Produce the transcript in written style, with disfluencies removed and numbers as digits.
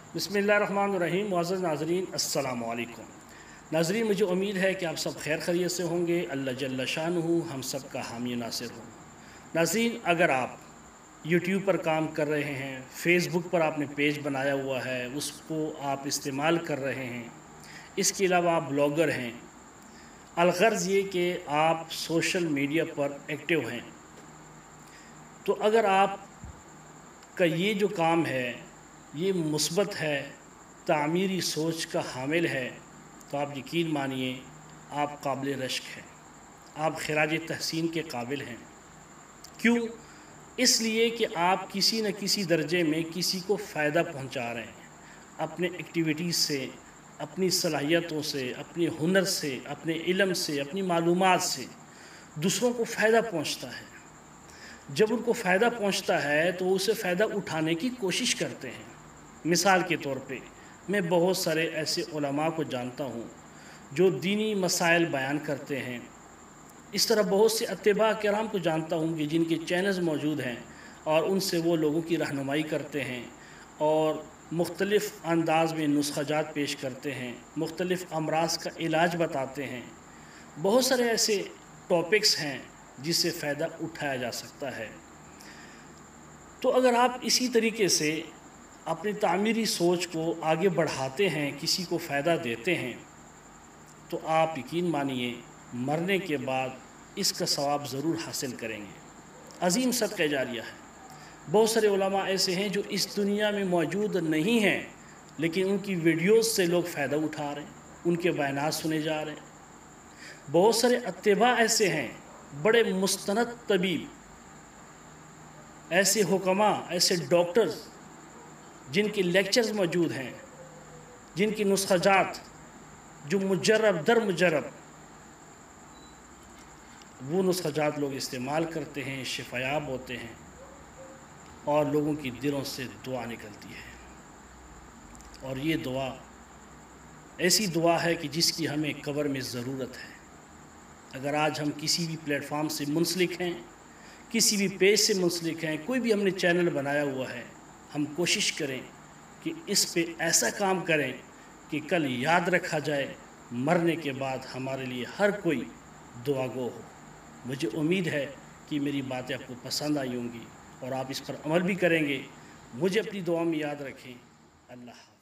बिस्मिल्लाहिर्रहमानिर्रहीम। मुअज़्ज़ज़ नाज़रीन, अस्सलामु अलैकुम। नाज़रीन, मुझे उम्मीद है कि आप सब खैर खैरियत से होंगे। अल्लाह जल्ल शानुहु हम सब का हामी नासिर हो। नाज़रीन, अगर आप यूट्यूब पर काम कर रहे हैं, फ़ेसबुक पर आपने पेज बनाया हुआ है, उसको आप इस्तेमाल कर रहे हैं, इसके अलावा आप ब्लॉगर हैं, अलग़र्ज़ ये कि आप सोशल मीडिया पर एक्टिव हैं, तो अगर आप का ये जो काम है ये मुस्बत है, तामीरी सोच का हामिल है, तो आप यकीन मानिए आप काबिल रश्क हैं, आप खिराज तहसीन के काबिल हैं। क्यों? इसलिए कि आप किसी न किसी दर्जे में किसी को फ़ायदा पहुंचा रहे हैं, अपने एक्टिविटीज़ से, अपनी सलाहियतों से, अपने हुनर से, अपने इल्म से, अपनी मालूमात से दूसरों को फ़ायदा पहुंचता है। जब उनको फ़ायदा पहुंचता है तो उसे फ़ायदा उठाने की कोशिश करते हैं। मिसाल के तौर पे मैं बहुत सारे ऐसे उलमा को जानता हूँ जो दीनी मसाइल बयान करते हैं। इस तरह बहुत से अत्तबा किराम को जानता हूँ कि जिनके चैनल्स मौजूद हैं और उनसे वो लोगों की रहनुमाई करते हैं और मुख्तलिफ़ अंदाज में नुस्ख़ाजात पेश करते हैं, मुख्तलिफ़ अमराज का इलाज बताते हैं। बहुत सारे ऐसे टॉपिक्स हैं जिससे फ़ायदा उठाया जा सकता है। तो अगर आप इसी तरीके से अपनी तामीरी सोच को आगे बढ़ाते हैं, किसी को फ़ायदा देते हैं, तो आप यकीन मानिए मरने के बाद इसका सवाब ज़रूर हासिल करेंगे। अज़ीम सदक़ा जारिया है। बहुत सारे उलमा ऐसे हैं जो इस दुनिया में मौजूद नहीं हैं, लेकिन उनकी वीडियोस से लोग फ़ायदा उठा रहे हैं, उनके बयानात सुने जा रहे हैं। बहुत सारे अत्तबा ऐसे हैं, बड़े मुस्तनद तबीब, ऐसे हुक्मा, ऐसे डॉक्टर्स जिनके लेक्चर्स मौजूद हैं, जिनकी नुस्ख़ाजात जो मुजर्रब दर मुजर्रब वो नुस्ख़ाजात लोग इस्तेमाल करते हैं, शिफायाब होते हैं और लोगों की दिलों से दुआ निकलती है। और ये दुआ ऐसी दुआ है कि जिसकी हमें कब्र में ज़रूरत है। अगर आज हम किसी भी प्लेटफॉर्म से मुंसलिक हैं, किसी भी पेज से मुंसलिक हैं, कोई भी हमने चैनल बनाया हुआ है, हम कोशिश करें कि इस पे ऐसा काम करें कि कल याद रखा जाए, मरने के बाद हमारे लिए हर कोई दुआगो हो। मुझे उम्मीद है कि मेरी बातें आपको पसंद आई होंगी और आप इस पर अमल भी करेंगे। मुझे अपनी दुआ में याद रखें। अल्लाह।